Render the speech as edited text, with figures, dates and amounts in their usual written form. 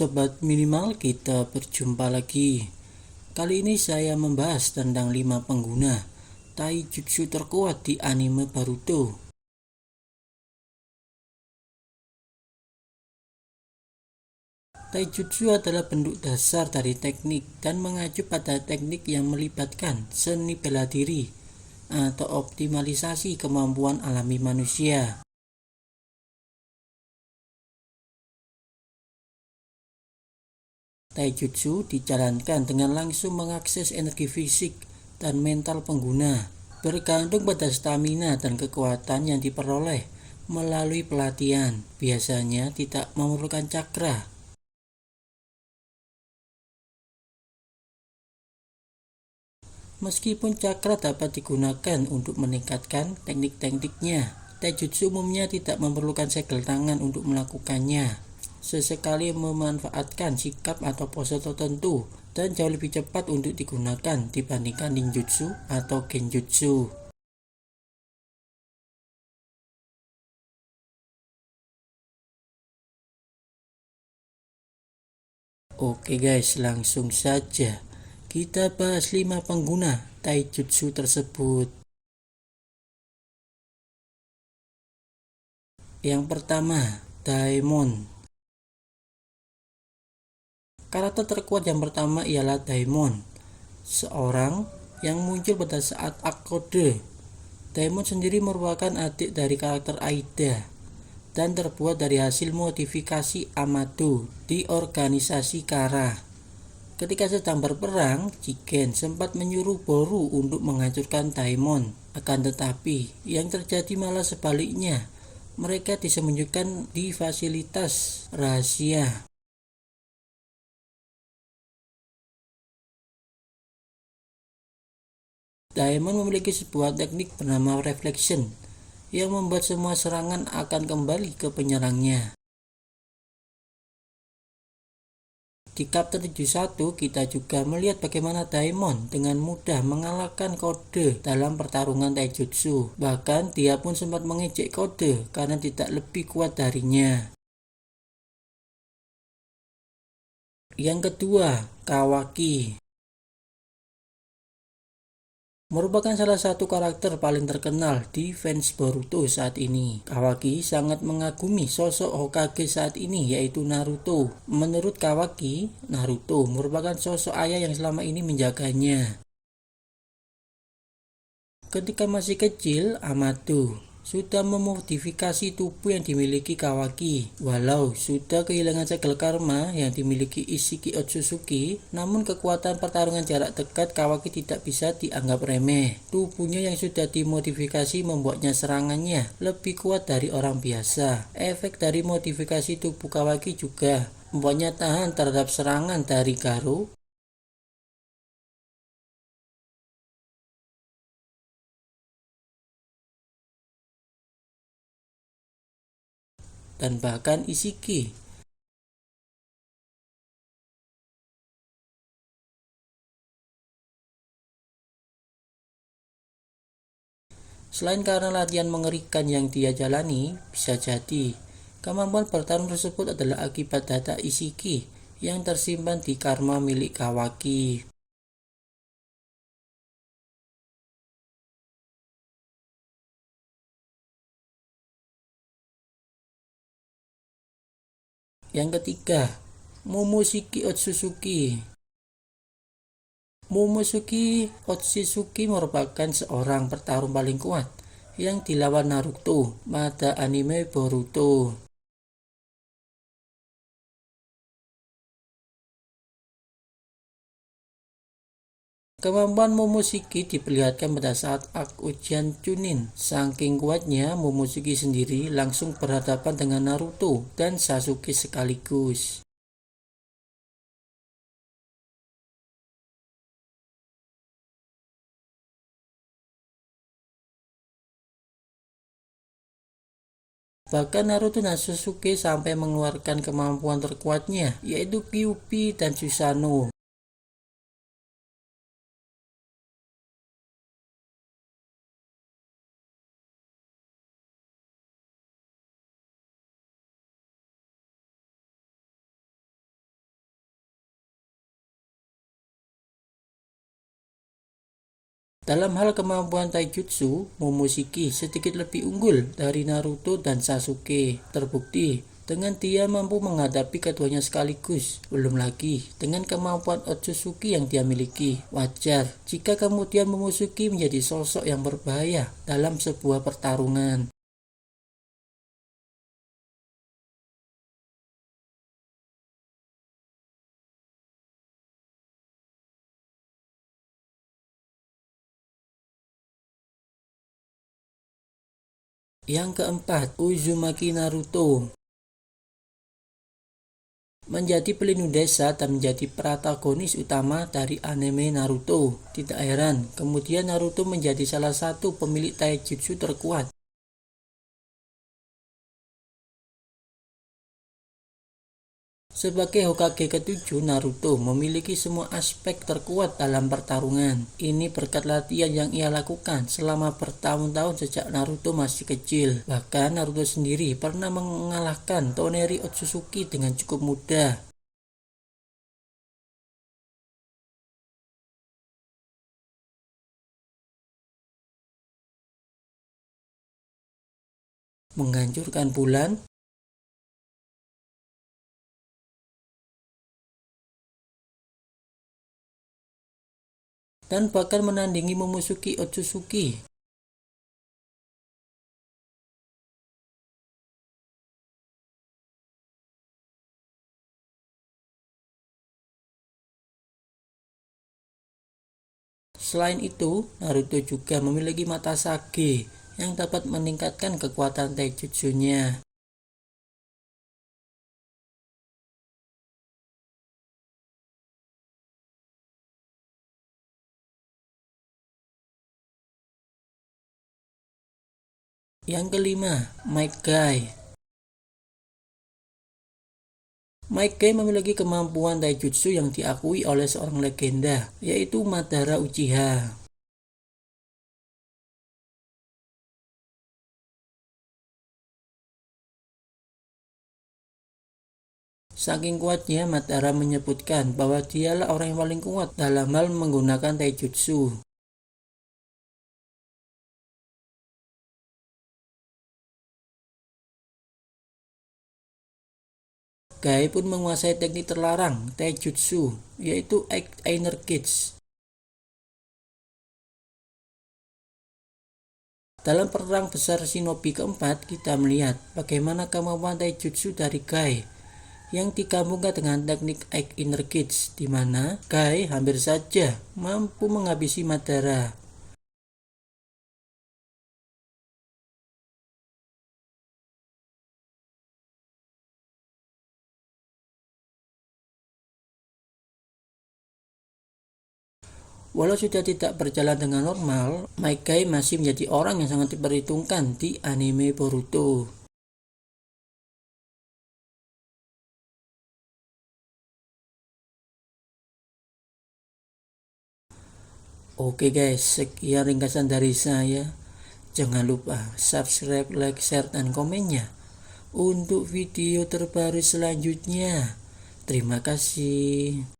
Sobat Minimal, kita berjumpa lagi. Kali ini saya membahas tentang 5 pengguna taijutsu terkuat di anime Boruto. Taijutsu adalah bentuk dasar dari teknik dan mengacu pada teknik yang melibatkan seni bela diri atau optimalisasi kemampuan alami manusia. Taijutsu dijalankan dengan langsung mengakses energi fisik dan mental pengguna, bergantung pada stamina dan kekuatan yang diperoleh melalui pelatihan. Biasanya tidak memerlukan cakra. Meskipun cakra dapat digunakan untuk meningkatkan teknik-tekniknya, taijutsu umumnya tidak memerlukan segel tangan untuk melakukannya. Sesekali memanfaatkan sikap atau pose tertentu dan jauh lebih cepat untuk digunakan dibandingkan ninjutsu atau genjutsu. Oke guys, langsung saja kita bahas 5 pengguna taijutsu tersebut. Yang pertama, Daemon. Karakter terkuat yang pertama ialah Daemon, seorang yang muncul pada saat arc kode. Daemon sendiri merupakan adik dari karakter Aida dan terbuat dari hasil modifikasi Amado di organisasi Kara. Ketika sedang berperang, Jigen sempat menyuruh Boru untuk menghancurkan Daemon. Akan tetapi, yang terjadi malah sebaliknya. Mereka disembunyikan di fasilitas rahasia. Daemon memiliki sebuah teknik bernama Reflection yang membuat semua serangan akan kembali ke penyerangnya. Di chapter 71 kita juga melihat bagaimana Daemon dengan mudah mengalahkan kode dalam pertarungan taijutsu. Bahkan dia pun sempat mengejek kode karena tidak lebih kuat darinya. Yang kedua, Kawaki. Merupakan salah satu karakter paling terkenal di fans Boruto saat ini. Kawaki sangat mengagumi sosok Hokage saat ini, yaitu Naruto. Menurut Kawaki, Naruto merupakan sosok ayah yang selama ini menjaganya. Ketika masih kecil, Amado sudah memodifikasi tubuh yang dimiliki Kawaki. Walau sudah kehilangan segel karma yang dimiliki Ishiki Otsutsuki, namun kekuatan pertarungan jarak dekat Kawaki tidak bisa dianggap remeh. Tubuhnya yang sudah dimodifikasi membuatnya serangannya lebih kuat dari orang biasa. Efek dari modifikasi tubuh Kawaki juga membuatnya tahan terhadap serangan dari Garu. Dan bahkan Ishiki. Selain karena latihan mengerikan yang dia jalani, bisa jadi kemampuan bertarung tersebut adalah akibat data Ishiki yang tersimpan di karma milik Kawaki. Yang ketiga, Momoshiki Otsutsuki. Momoshiki Otsutsuki merupakan seorang petarung paling kuat yang dilawan Naruto pada anime Boruto. Kemampuan Momoshiki diperlihatkan pada saat arc ujian Chunin. Saking kuatnya, Momoshiki sendiri langsung berhadapan dengan Naruto dan Sasuke sekaligus. Bahkan Naruto dan Sasuke sampai mengeluarkan kemampuan terkuatnya, yaitu Kyuubi dan Susanoo. Dalam hal kemampuan taijutsu, Momoshiki sedikit lebih unggul dari Naruto dan Sasuke. Terbukti dengan dia mampu menghadapi keduanya sekaligus. Belum lagi dengan kemampuan Otsutsuki yang dia miliki. Wajar jika kemudian Momoshiki menjadi sosok yang berbahaya dalam sebuah pertarungan. Yang keempat, Uzumaki Naruto. Menjadi pelindung desa dan menjadi protagonis utama dari anime Naruto. Tidak heran, kemudian Naruto menjadi salah satu pemilik taijutsu terkuat. Sebagai Hokage ketujuh, Naruto memiliki semua aspek terkuat dalam pertarungan. Ini berkat latihan yang ia lakukan selama bertahun-tahun sejak Naruto masih kecil. Bahkan Naruto sendiri pernah mengalahkan Toneri Otsutsuki dengan cukup mudah. Menghancurkan bulan, dan bahkan menandingi Momoshiki Otsutsuki. Selain itu, Naruto juga memiliki mata Sage yang dapat meningkatkan kekuatan taijutsunya. Yang kelima, Might Guy. Might Guy memiliki kemampuan taijutsu yang diakui oleh seorang legenda, yaitu Madara Uchiha. Saking kuatnya, Madara menyebutkan bahwa dialah orang yang paling kuat dalam hal menggunakan taijutsu. Guy pun menguasai teknik terlarang taijutsu, yaitu Inner Kids. Dalam perang besar Shinobi keempat, kita melihat bagaimana kemampuan taijutsu dari Guy yang digabungkan dengan teknik Inner Kids, di mana Guy hampir saja mampu menghabisi Madara. Walau sudah tidak berjalan dengan normal, Might Guy masih menjadi orang yang sangat diperhitungkan di anime Boruto. Oke guys, sekian ringkasan dari saya. Jangan lupa subscribe, like, share, dan komennya untuk video terbaru selanjutnya. Terima kasih.